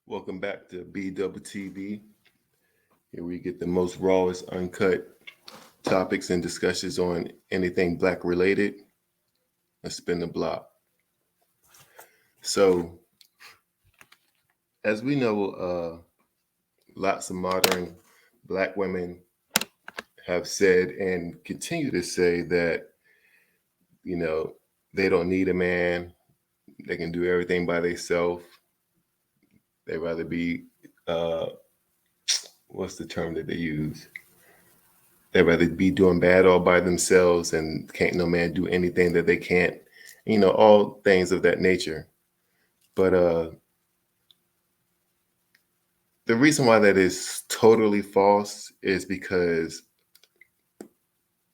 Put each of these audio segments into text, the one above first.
Welcome back to BWTV. Here we get the most rawest, uncut topics and discussions on anything black related. Let's spin the block. So, as we know, lots of modern black women have said and continue to say that, you know, they don't need a man. They can do everything by themselves. They rather be, uh, what's the term that they use? They'd rather be doing bad all by themselves and can't no man do anything that they can't, all things of that nature. But the reason why that is totally false is because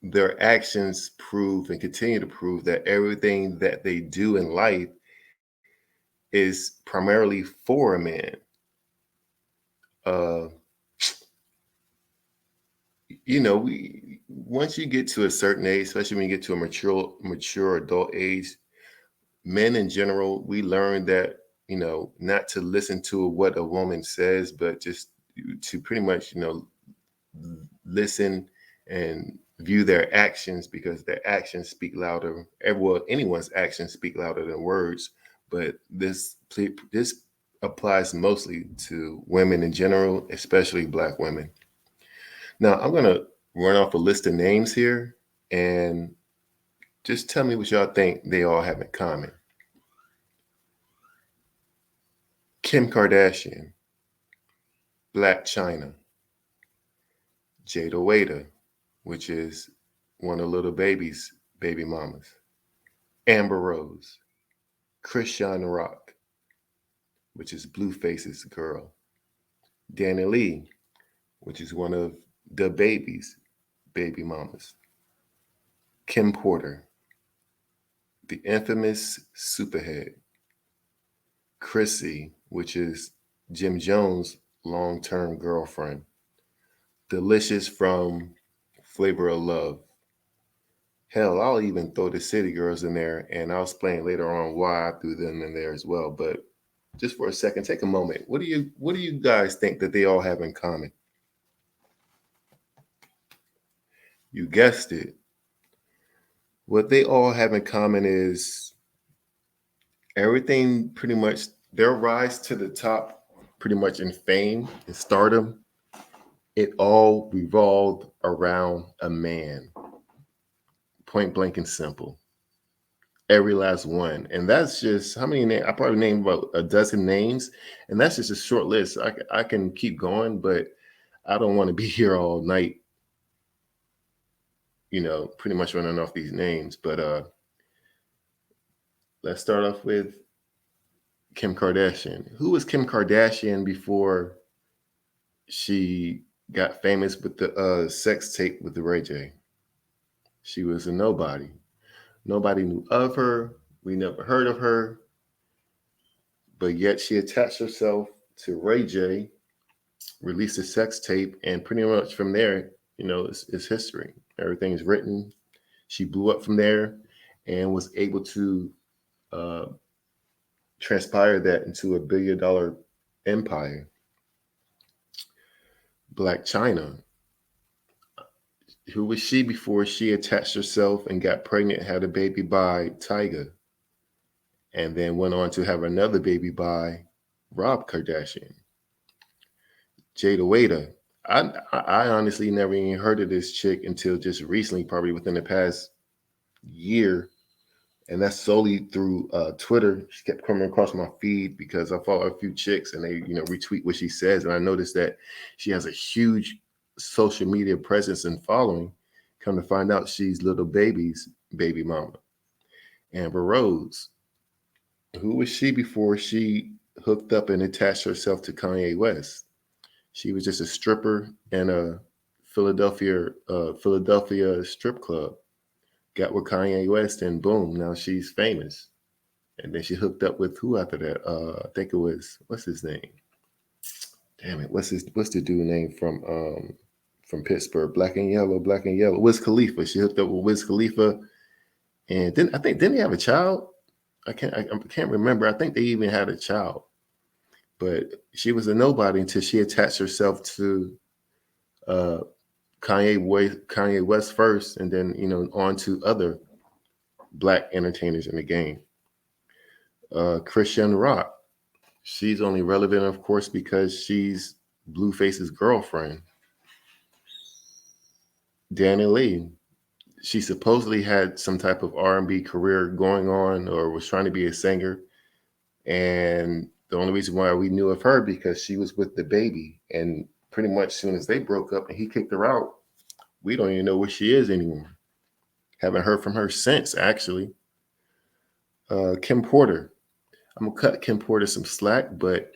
their actions prove and continue to prove that everything that they do in life is primarily for a man. Uh, we once you get to a certain age, especially when you get to a mature adult age, men in general, we learn that, not to listen to what a woman says, but just to pretty much, listen and view their actions because their actions speak louder. Well, anyone's actions speak louder than words, but this applies mostly to women in general, especially black women. Now, I'm gonna run off a list of names here, and just tell me what y'all think they all have in common. Kim Kardashian, Blac Chyna, Jada Waiter, which is one of Little Baby's baby mamas, Amber Rose, Chrisean Rock, which is Blueface's girl, Danny Lee, which is one of the baby's baby mamas, Kim Porter, the infamous Superhead, Chrissy, which is Jim Jones' long-term girlfriend, Delicious from Flavor of Love. Hell, I'll even throw the City Girls in there, and I'll explain later on why I threw them in there as well. But just for a second, take a moment. What do you guys think that they all have in common? You guessed it. What they all have in common is everything pretty much their rise to the top, pretty much in fame and stardom, it all revolved around a man. Point blank and simple. Every last one. And that's just how many names? I probably named about a dozen names. And that's just a short list. I can keep going, but I don't want to be here all night, pretty much running off these names. But let's start off with Kim Kardashian. Who was Kim Kardashian before she got famous with the sex tape with the Ray J? She was a nobody. Nobody knew of her. We never heard of her. But yet she attached herself to Ray J, released a sex tape, and pretty much from there, it's history. Everything's written. She blew up from there and was able to uh, transpire that into $1 billion empire. Blac Chyna. Who was she before she attached herself and got pregnant, had a baby by Tyga, and then went on to have another baby by Rob Kardashian? Jada Waiter. I honestly never even heard of this chick until just recently, probably within the past year, and that's solely through Twitter. She kept coming across my feed because I follow a few chicks and they, retweet what she says, and I noticed that she has a huge social media presence and following. Come to find out, she's Little Baby's baby mama. Amber Rose. Who was she before she hooked up and attached herself to Kanye West? She was just a stripper in a Philadelphia strip club. Got with Kanye West, and boom, now she's famous. And then she hooked up with who after that? I think it was what's his name? Damn it, what's the dude name from Pittsburgh? Black and Yellow. Wiz Khalifa. She hooked up with Wiz Khalifa, and didn't he have a child? I can't remember. I think they even had a child. but she was a nobody until she attached herself to uh, Kanye West first, and then on to other black entertainers in the game. Christian Rock, she's only relevant, of course, because she's Blueface's girlfriend. Danny Lee, she supposedly had some type of R&B career going on, or was trying to be a singer, and the only reason why we knew of her because she was with the baby, and pretty much as soon as they broke up and he kicked her out, we don't even know where she is anymore. Haven't heard from her since, actually. Kim Porter, I'm gonna cut Kim Porter some slack, but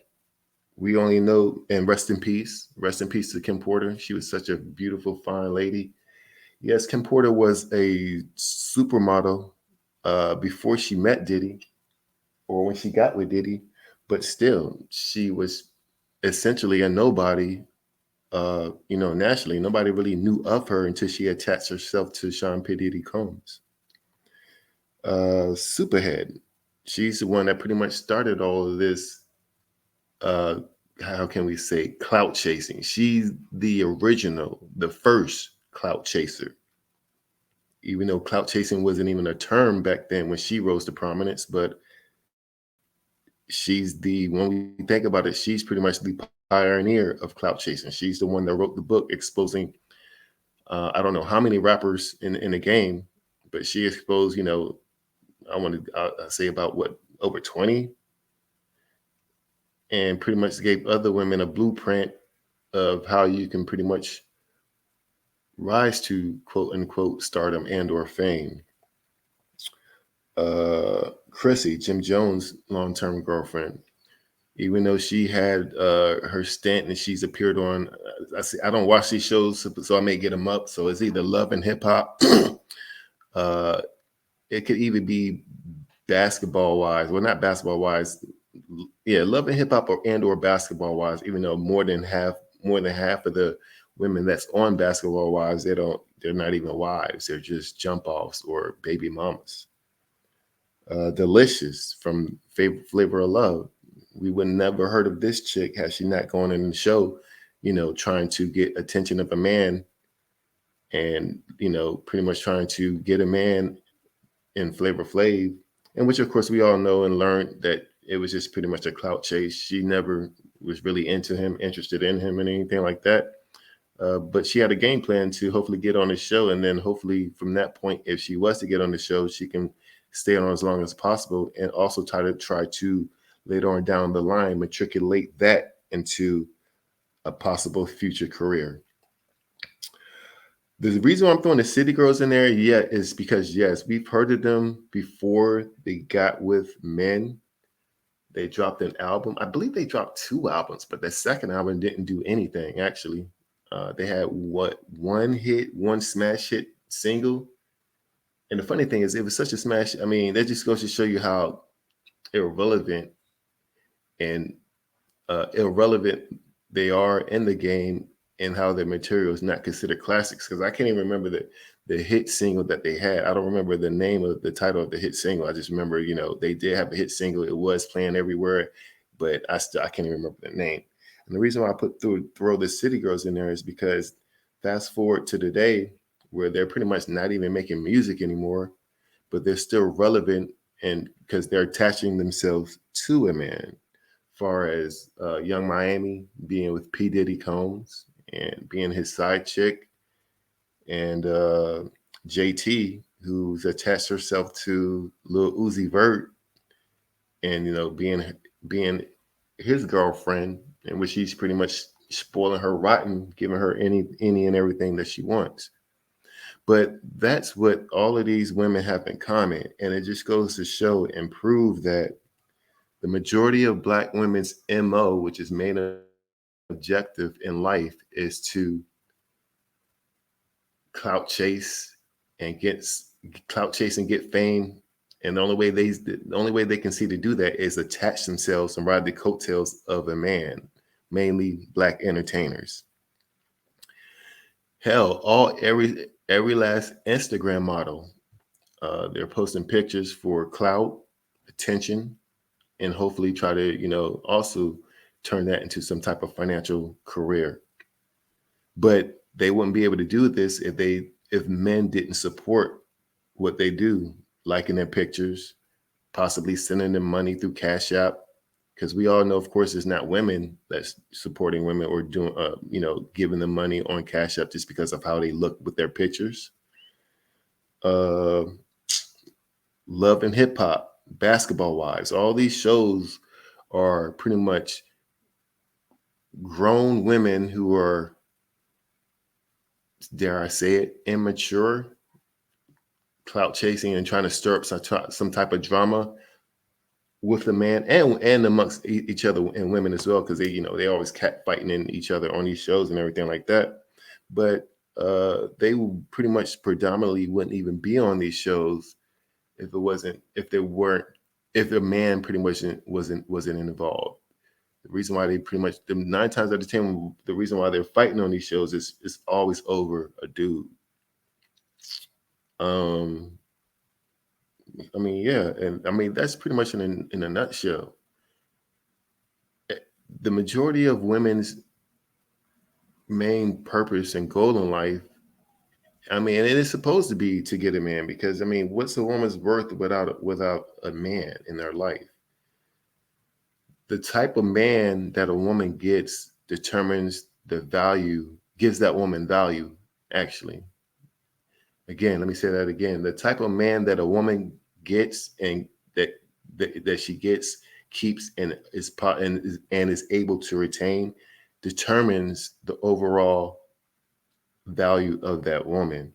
we only know, and rest in peace to Kim Porter. She was such a beautiful, fine lady. Yes, Kim Porter was a supermodel before she met Diddy, or when she got with Diddy, but still, she was essentially a nobody. Nationally, nobody really knew of her until she attached herself to Sean P. Diddy Combs. Superhead, she's the one that pretty much started all of this. Uh, how can we say clout chasing? She's the original, the first clout chaser. Even though clout chasing wasn't even a term back then when she rose to prominence, but she's the when we think about it, she's pretty much the pioneer of clout chasing. She's the one that wrote the book exposing I don't know how many rappers in the game, but she exposed, I want to say about what, over 20, and pretty much gave other women a blueprint of how you can pretty much rise to quote unquote stardom and or fame. Chrissy, Jim Jones' long-term girlfriend, even though she had her stint and she's appeared on, I don't watch these shows, so I may get them up. So it's either Love and Hip Hop. uh, it could even be basketball wise. Well, not basketball wise. Yeah, Love and Hip Hop or basketball wise. Even though more than half of the women that's on basketball wives, they're not even wives. They're just jump offs or baby mamas. Delicious from Flavor of Love. We would never heard of this chick had she not gone in the show, trying to get attention of a man, and pretty much trying to get a man in Flavor Flav, and which of course we all know and learned that it was just pretty much a clout chase. She never was really into him, interested in him, and anything like that. But she had a game plan to hopefully get on the show, and then hopefully from that point, if she was to get on the show, she can stay on as long as possible, and also try to later on down the line matriculate that into a possible future career. The reason why I'm throwing the City Girls in there, yeah, is because yes, we've heard of them before they got with men. They dropped an album. I believe they dropped two albums, but the second album didn't do anything actually. They had one smash hit single. And the funny thing is, it was such a smash. I mean, that just goes to show you how irrelevant and irrelevant they are in the game, and how their material is not considered classics. Because I can't even remember the hit single that they had. I don't remember the name of the title of the hit single. I just remember, they did have a hit single. It was playing everywhere, but I can't even remember the name. And the reason why I throw the City Girls in there is because fast forward to today, where they're pretty much not even making music anymore, but they're still relevant, and because they're attaching themselves to a man. Far as Young Miami being with P. Diddy Combs and being his side chick, and JT, who's attached herself to Lil Uzi Vert, and being his girlfriend, in which he's pretty much spoiling her rotten, giving her any and everything that she wants. But that's what all of these women have in common, and it just goes to show and prove that the majority of Black women's MO, which is main objective in life, is to clout chase and get fame. And the only way they can see to do that is attach themselves and ride the coattails of a man, mainly Black entertainers. Hell, every last Instagram model, they're posting pictures for clout, attention, and hopefully try to, also turn that into some type of financial career. But they wouldn't be able to do this if men didn't support what they do, liking their pictures, possibly sending them money through Cash App. Because we all know, of course, it's not women that's supporting women or doing, giving them money on Cash App just because of how they look with their pictures. Love and Hip Hop, Basketball Wives, all these shows are pretty much grown women who are, dare I say it, immature, clout chasing and trying to stir up some type of drama with the man and amongst each other and women as well, because they always cat fighting in each other on these shows and everything like that. But they pretty much predominantly wouldn't even be on these shows if the man pretty much wasn't involved. The reason why they pretty much, 9 times out of 10, the reason why they're fighting on these shows is always over a dude. I mean, yeah, and I mean that's pretty much in a nutshell. The majority of women's main purpose and goal in life, I mean, and it is supposed to be to get a man, because I mean, what's a woman's worth without a man in their life? The type of man that a woman gets determines the value, gives that woman value, actually. Again, let me say that again. The type of man that a woman gets and that she gets, keeps, and is able to retain determines the overall value of that woman.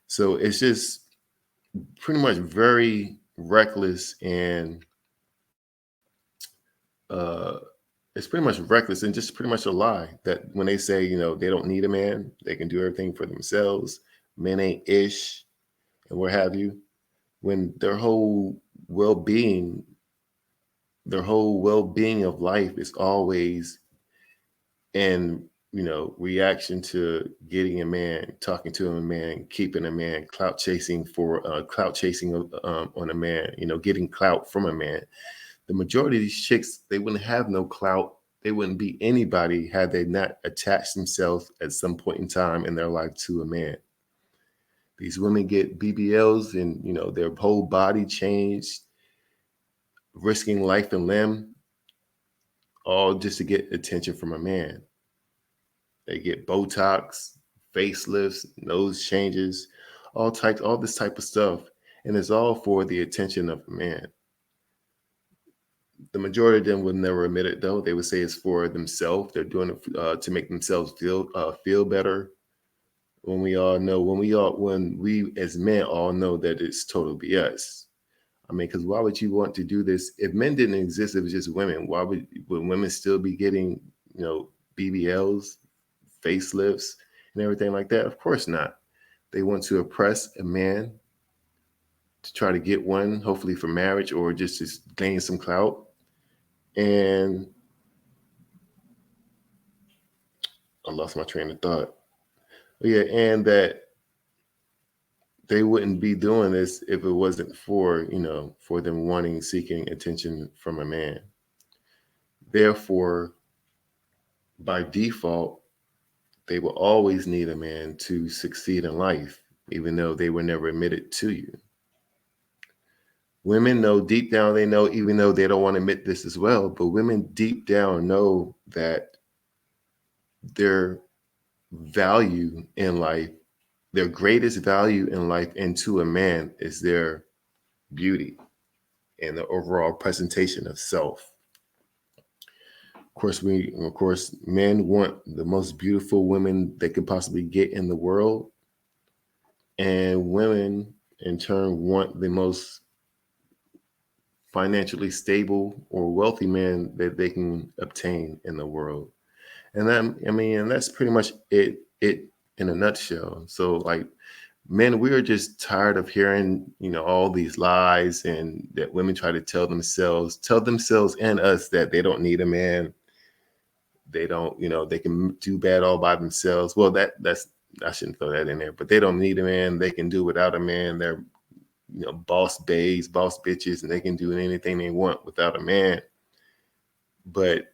So it's just pretty much very reckless, and it's pretty much reckless and just pretty much a lie that when they say, they don't need a man, they can do everything for themselves, men ain't ish, and what have you, when their whole well-being of life is always in reaction to getting a man, talking to a man, keeping a man, clout chasing on a man, getting clout from a man. The majority of these chicks, they wouldn't have no clout. They wouldn't be anybody had they not attached themselves at some point in time in their life to a man. These women get BBLs and their whole body changed, risking life and limb, all just to get attention from a man. They get Botox, facelifts, nose changes, all this type of stuff, and it's all for the attention of a man. The majority of them would never admit it, though. They would say it's for themselves. They're doing it to make themselves feel better. When we as men all know that it's total BS. I mean, because why would you want to do this if men didn't exist? It was just women. Why would women still be getting BBLs, facelifts, and everything like that? Of course not. They want to oppress a man to try to get one, hopefully for marriage or just to gain some clout. And I lost my train of thought. But yeah, and that they wouldn't be doing this if it wasn't for them seeking attention from a man. Therefore, by default, they will always need a man to succeed in life, even though they were never admitted to you. Women know deep down, they know, even though they don't want to admit this as well, but women deep down know that their value in life, their greatest value in life and to a man is their beauty and the overall presentation of self. Of course, men want the most beautiful women they could possibly get in the world. And women, in turn, want the most financially stable or wealthy man that they can obtain in the world. And that's pretty much it in a nutshell. So like, men, we are just tired of hearing, all these lies and that women try to tell themselves and us that they don't need a man. They don't, they can do bad all by themselves. Well, I shouldn't throw that in there, but they don't need a man. They can do without a man. They're, boss babes, boss bitches, and they can do anything they want without a man. But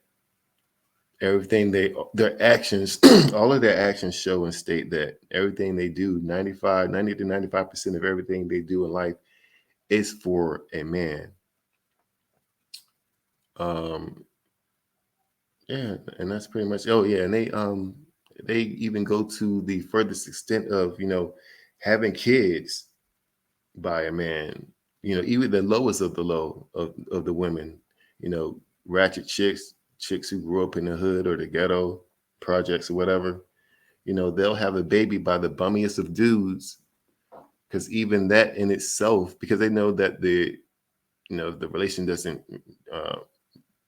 Everything their actions, all of their actions show and state that everything they do, 90 to 95% of everything they do in life is for a man. Um, yeah, and that's pretty much. Oh yeah, and they even go to the furthest extent of having kids by a man. Even the lowest of the low of the women. Ratchet chicks who grew up in the hood or the ghetto projects or whatever. They'll have a baby by the bummiest of dudes, because even that in itself, because they know that the relation doesn't uh,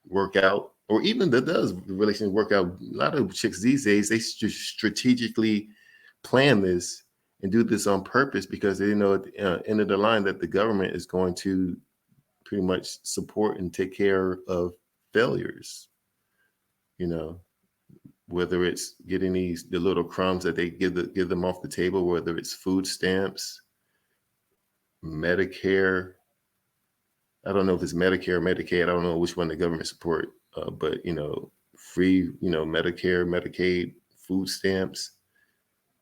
work out, or even that does the relation work out. A lot of chicks these days, they strategically plan this and do this on purpose, because they know at the end of the line that the government is going to pretty much support and take care of failures. You know, whether it's getting the little crumbs that they give them off the table, whether it's food stamps, Medicare. I don't know if it's Medicare or Medicaid. I don't know which one the government support, but free, Medicare, Medicaid, food stamps,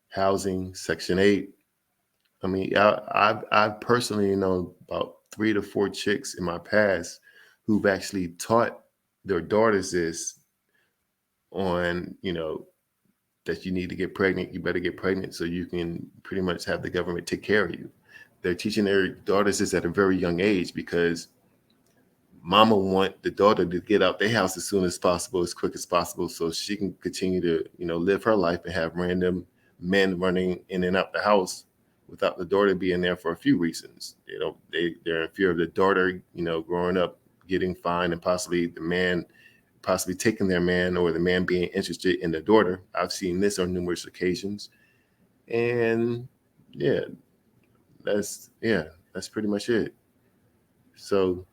housing, Section 8. I mean, I've personally known about 3 to 4 chicks in my past who've actually taught their daughters this on, that you need to get pregnant, you better get pregnant so you can pretty much have the government take care of you. They're teaching their daughters this at a very young age, because mama want the daughter to get out their house as soon as possible, as quick as possible, so she can continue to, live her life and have random men running in and out the house without the daughter being there for a few reasons. They're in fear of the daughter, growing up, getting fined, and possibly the man possibly taking their man, or the man being interested in the daughter. I've seen this on numerous occasions. And yeah, that's pretty much it. So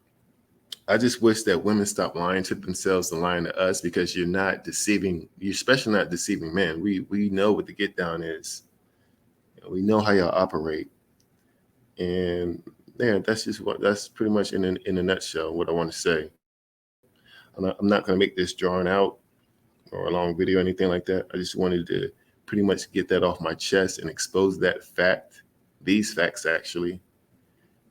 I just wish that women stop lying to themselves and lying to us, because you're not deceiving. You're especially not deceiving men. We know what the get down is. We know how y'all operate, and yeah, that's pretty much in a nutshell what I want to say. I'm not going to make this drawn out or a long video or anything like that. I just wanted to pretty much get that off my chest and expose that fact, these facts actually.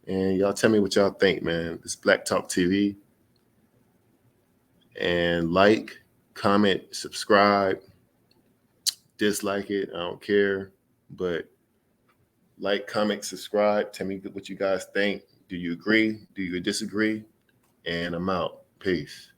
And y'all tell me what y'all think, man. This Black Talk TV. And like, comment, subscribe, dislike it. I don't care. But like, comment, subscribe. Tell me what you guys think. Do you agree? Do you disagree? And I'm out. Peace.